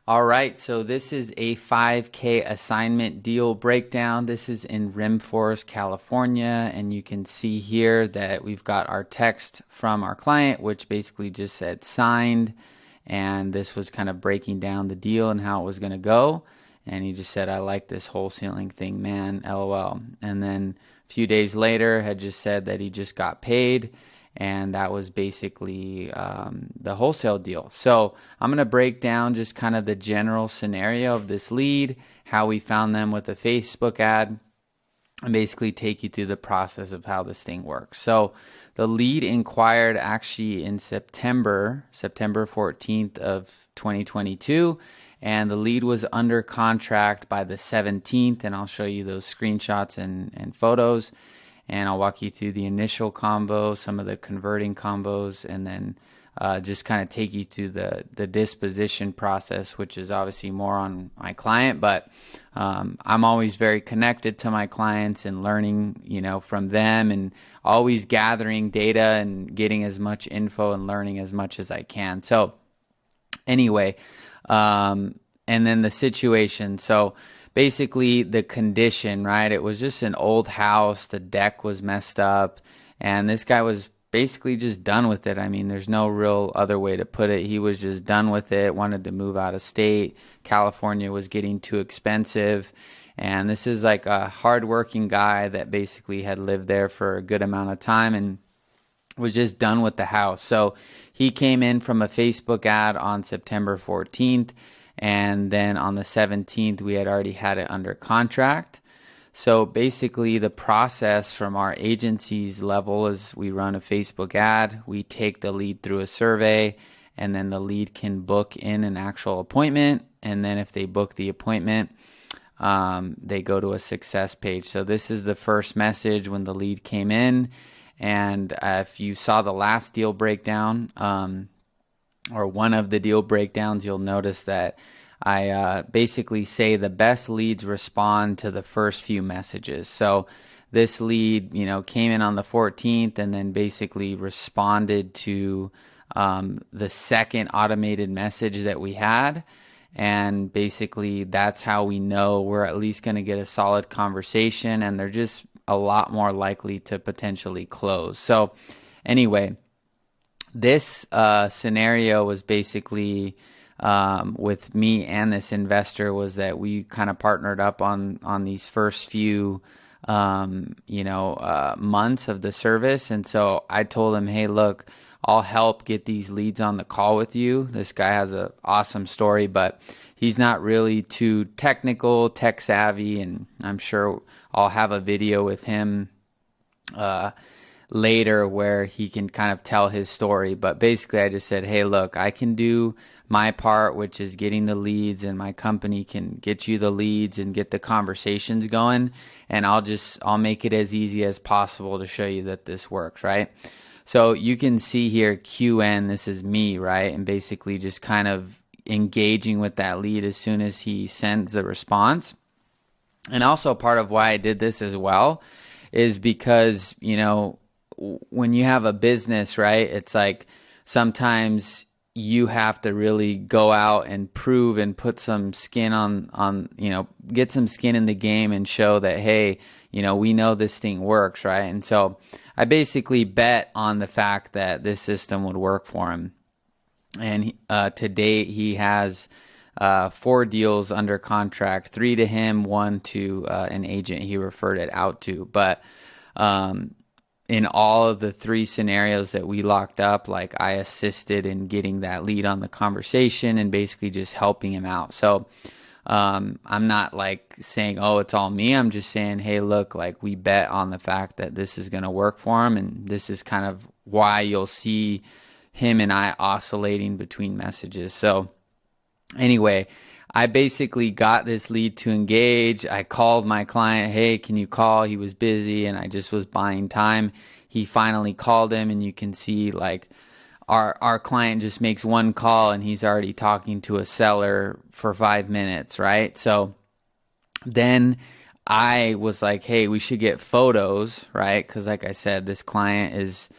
All right, so this is a 5K assignment deal breakdown. This is in Rim Forest, California, and you can see here that we've got our text from our client, which basically just said signed, and this was kind of breaking down the deal and how it was going to go. And he just said, I like this wholesaling thing, man, LOL. And then a few days later had just said that he just got paid, and that was basically the wholesale deal. So I'm going to break down just kind of the general scenario of this lead, how we found them with a Facebook ad, and basically take you through the process of how this thing works. So the lead inquired actually in September 14th of 2022, and the lead was under contract by the 17th, and I'll show you those screenshots and photos. And I'll walk you through the initial convo, some of the converting combos, and then just kind of take you through the disposition process, which is obviously more on my client. But I'm always very connected to my clients and learning, from them, and always gathering data and getting as much info and learning as much as I can. So anyway, and then the situation. So basically the condition, right? It was just an old house. The deck was messed up, and this guy was basically just done with it. I mean, there's no real other way to put it. He was just done with it, wanted to move out of state. California was getting too expensive. And this is like a hardworking guy that basically had lived there for a good amount of time and was just done with the house. So he came in from a Facebook ad on September 14th. And then on the 17th, we had already had it under contract. So basically the process from our agency's level is we run a Facebook ad, we take the lead through a survey, and then the lead can book in an actual appointment. And then if they book the appointment, they go to a success page. So this is the first message when the lead came in. And if you saw the last deal breakdown, or one of the deal breakdowns, you'll notice that I basically say the best leads respond to the first few messages. So this lead, came in on the 14th and then basically responded to the second automated message that we had. And basically that's how we know we're at least going to get a solid conversation, and they're just a lot more likely to potentially close. So anyway, this scenario was basically with me and this investor was that we kind of partnered up on these first few months of the service. And so I told him, hey, look, I'll help get these leads on the call with you. This guy has an awesome story, but he's not really too technical, tech savvy, and I'm sure I'll have a video with him later where he can kind of tell his story. But basically I just said, hey, look, I can do my part, which is getting the leads, and my company can get you the leads and get the conversations going, and I'll make it as easy as possible to show you that this works, right? So you can see here QN, this is me, right? And basically just kind of engaging with that lead as soon as he sends the response. And also part of why I did this as well is because, when you have a business, right, it's like sometimes you have to really go out and prove and put some skin on get some skin in the game and show that, hey, we know this thing works, right? And so I basically bet on the fact that this system would work for him. And to date, he has 4 deals under contract, 3 to him, 1 to an agent he referred it out to. But in all of the 3 scenarios that we locked up, like I assisted in getting that lead on the conversation and basically just helping him out. So I'm not like saying, oh, it's all me. I'm just saying, hey, look, like we bet on the fact that this is going to work for him. And this is kind of why you'll see him and I oscillating between messages. So anyway, I basically got this lead to engage. I called my client, hey, can you call? He was busy and I just was buying time. He finally called him, and you can see like our client just makes one call and he's already talking to a seller for 5 minutes, right? So then I was like, hey, we should get photos, right? Because like I said, this client is,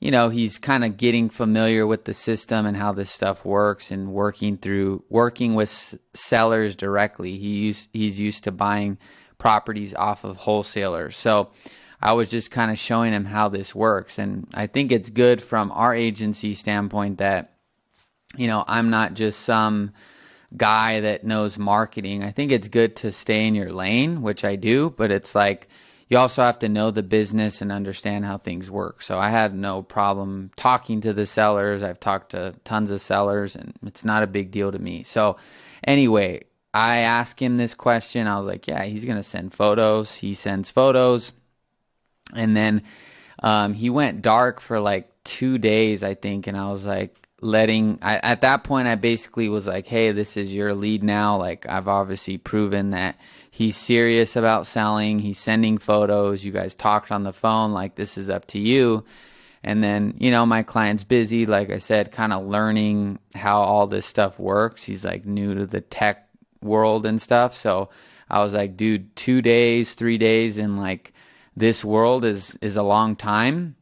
he's kind of getting familiar with the system and how this stuff works, and working with sellers directly. He's used to buying properties off of wholesalers. So I was just kind of showing him how this works. And I think it's good from our agency standpoint that, I'm not just some guy that knows marketing. I think it's good to stay in your lane, which I do, but it's like you also have to know the business and understand how things work. So I had no problem talking to the sellers. I've talked to tons of sellers, and it's not a big deal to me. So anyway, I asked him this question. I was like, yeah, he's going to send photos. He sends photos. And then he went dark for like 2 days, I think. And I was like, at that point, I basically was like, hey, this is your lead now. Like, I've obviously proven that he's serious about selling. He's sending photos. You guys talked on the phone. Like, this is up to you. And then, my client's busy, like I said, kind of learning how all this stuff works. He's like new to the tech world and stuff. So I was like, dude, 2 days, 3 days in like this world is a long time.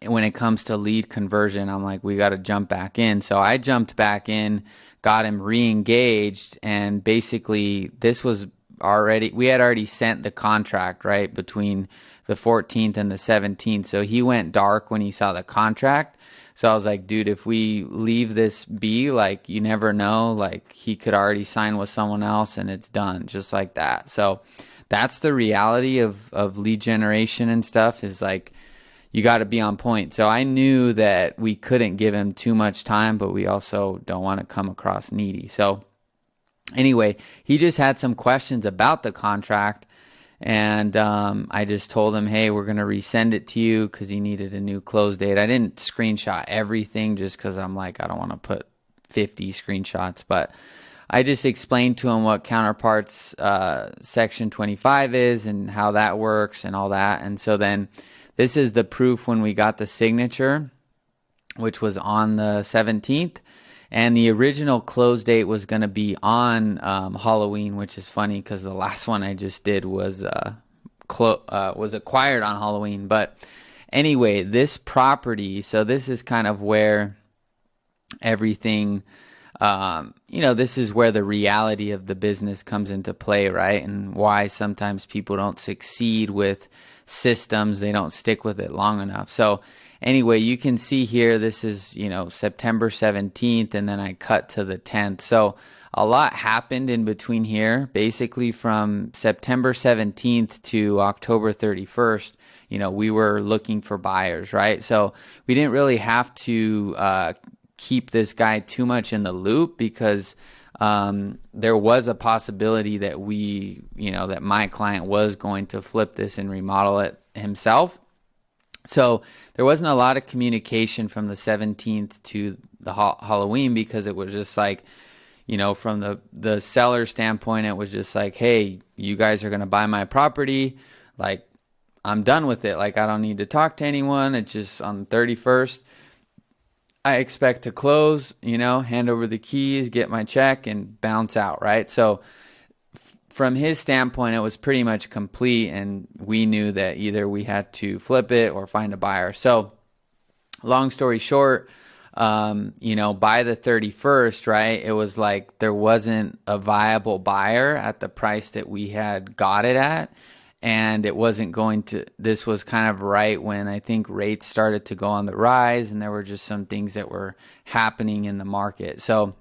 When it comes to lead conversion, I'm like, we got to jump back in. So I jumped back in, got him re-engaged, and basically we had already sent the contract, right, between the 14th and the 17th. So he went dark when he saw the contract. So I was like, dude, if we leave this be, like, you never know, like, he could already sign with someone else and it's done just like that. So that's the reality of lead generation and stuff, is like, you got to be on point. So I knew that we couldn't give him too much time, but we also don't want to come across needy. So anyway, he just had some questions about the contract, and I just told him, hey, we're going to resend it to you, because he needed a new close date. I didn't screenshot everything just because I'm like, I don't want to put 50 screenshots, but I just explained to him what counterparts section 25 is and how that works and all that. And so then this is the proof when we got the signature, which was on the 17th. And the original close date was going to be on Halloween, which is funny because the last one I just did was acquired on Halloween. But anyway, this property, so this is kind of where everything, this is where the reality of the business comes into play, right? And why sometimes people don't succeed with systems. They don't stick with it long enough. So anyway, you can see here, this is, September 17th, and then I cut to the 10th. So a lot happened in between here. Basically from September 17th to October 31st, we were looking for buyers, right? So we didn't really have to keep this guy too much in the loop, because there was a possibility that that my client was going to flip this and remodel it himself. So there wasn't a lot of communication from the 17th to the Halloween, because it was just like, from the seller standpoint, it was just like, hey, you guys are going to buy my property. Like, I'm done with it. Like, I don't need to talk to anyone. It's just on the 31st. I expect to close, hand over the keys, get my check, and bounce out, right? So from his standpoint, it was pretty much complete, and we knew that either we had to flip it or find a buyer. So long story short, by the 31st, right, it was like there wasn't a viable buyer at the price that we had got it at. And it wasn't this was kind of right when I think rates started to go on the rise, and there were just some things that were happening in the market. So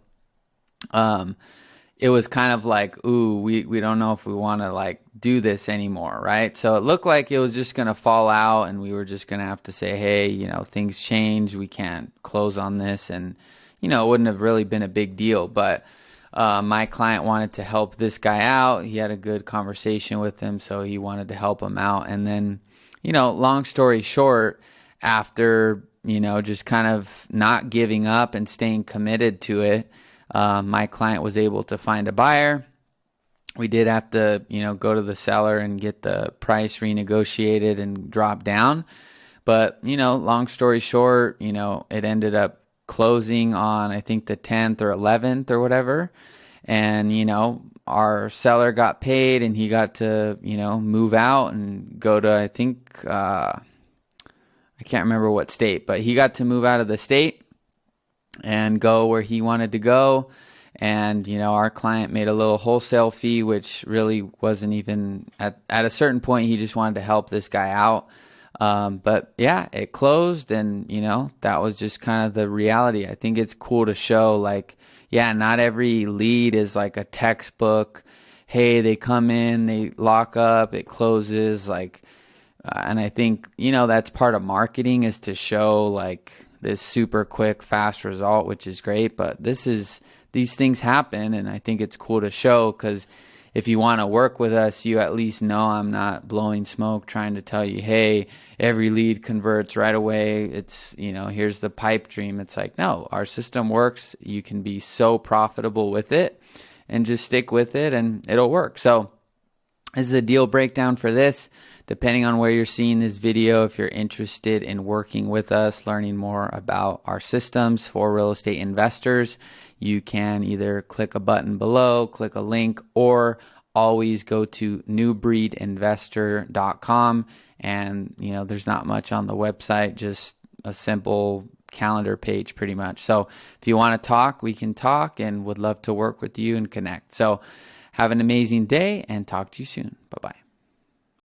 it was kind of like, ooh, we don't know if we want to like do this anymore, right? So it looked like it was just going to fall out, and we were just going to have to say, hey, things change. We can't close on this. And, it wouldn't have really been a big deal. But my client wanted to help this guy out. He had a good conversation with him, so he wanted to help him out. And then, long story short, after, just kind of not giving up and staying committed to it, my client was able to find a buyer. We did have to, go to the seller and get the price renegotiated and drop down. But, long story short, it ended up closing on, I think, the 10th or 11th or whatever. And, our seller got paid, and he got to, move out and go to, I think, I can't remember what state, but he got to move out of the state and go where he wanted to go. And, our client made a little wholesale fee, which really wasn't even at a certain point. He just wanted to help this guy out. But yeah, it closed, and, that was just kind of the reality. I think it's cool to show, like, yeah, not every lead is like a textbook. Hey, they come in, they lock up, it closes, like, and I think, that's part of marketing, is to show like this super quick, fast result, which is great. But these things happen, and I think it's cool to show, because if you want to work with us, you at least know I'm not blowing smoke trying to tell you, hey, every lead converts right away. It's, here's the pipe dream. It's like, no, our system works. You can be so profitable with it, and just stick with it and it'll work. So this is a deal breakdown for this. Depending on where you're seeing this video, if you're interested in working with us, learning more about our systems for real estate investors, you can either click a button below, click a link, or always go to newbreedinvestor.com. And, there's not much on the website, just a simple calendar page pretty much. So if you want to talk, we can talk, and would love to work with you and connect. So have an amazing day, and talk to you soon. Bye-bye.